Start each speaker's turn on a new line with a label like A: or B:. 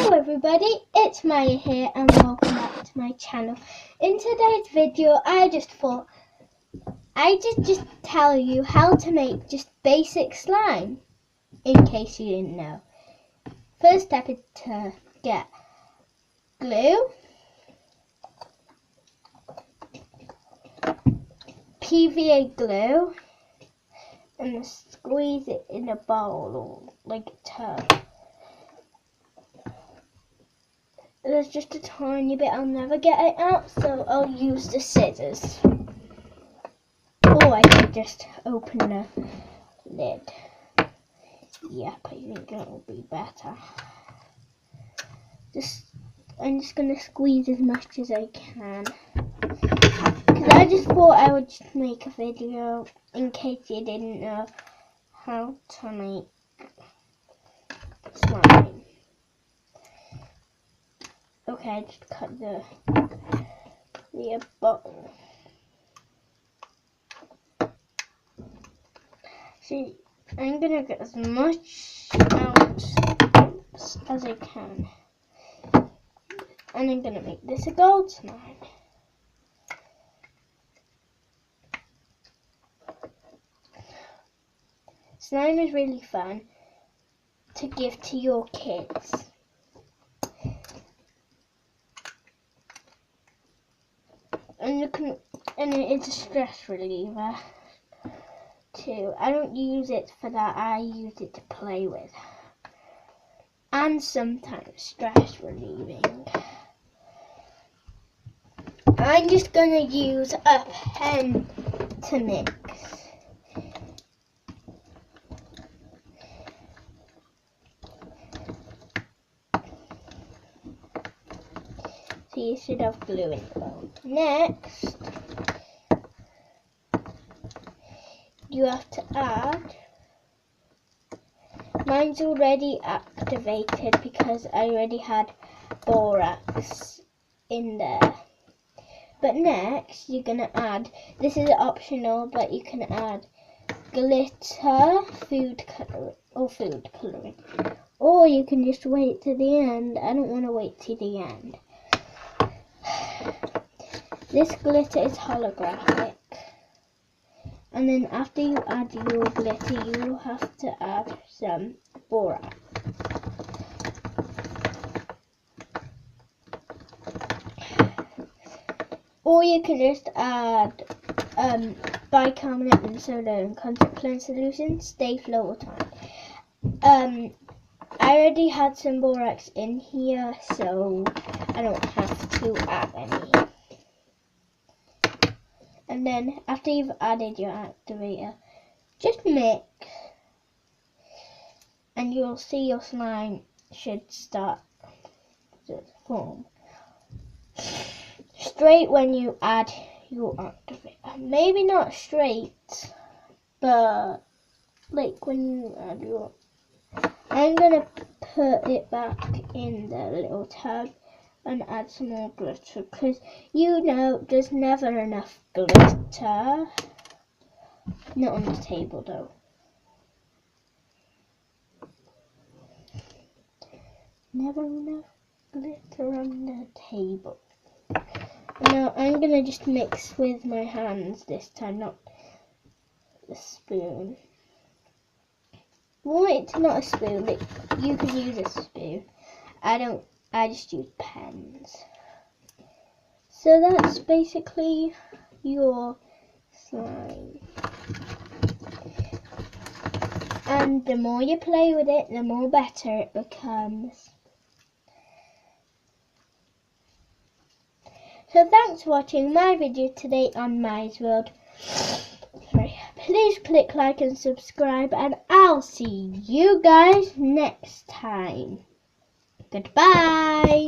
A: Hello everybody, it's Maya here and welcome back to my channel. In today's video I just thought I'd just tell you how to make just basic slime, in case you didn't know. First step is to get glue, PVA glue, and squeeze it in a bowl or like a tub. There's just a tiny bit, I'll never get it out, so I'll use the scissors. Or I could just open the lid. Yep, I think that will be better. I'm just going to squeeze as much as I can. Because I just thought I would just make a video in case you didn't know how to make slime. Okay, I just cut the bottle. See, I'm gonna get as much out as I can, and I'm gonna make this a gold slime. Slime is really fun to give to your kids. And it is a stress reliever too. I don't use it for that, I use it to play with. And sometimes stress relieving. I'm just gonna use a pen to mix. So you should have glue in the bowl. Next, you have to add, mine's already activated because I already had borax in there. But next, you're going to add, this is optional, but you can add glitter, food colouring. Or you can just wait to the end. I don't want to wait to the end. This glitter is holographic. And then after you add your glitter, you have to add some borax. Or you can just add bicarbonate and soda and contact lens solution, stay float or time. I already had some borax in here, so I don't have to add any. And then after you've added your activator, just mix and you'll see your slime should start to form. Straight when you add your activator. Maybe not straight, but like when you add your... I'm going to put it back in the little tub and add some more glitter, because you know there's never enough glitter. Not on the table though. Never enough glitter on the table. Now I'm gonna just mix with my hands this time, not the spoon. Well, it's not a spoon, but you could use a spoon. I just use pens. So that's basically your slime. And the more you play with it, the more better it becomes. So thanks for watching my video today on Maya's World. Please click like and subscribe, and I'll see you guys next time. Goodbye.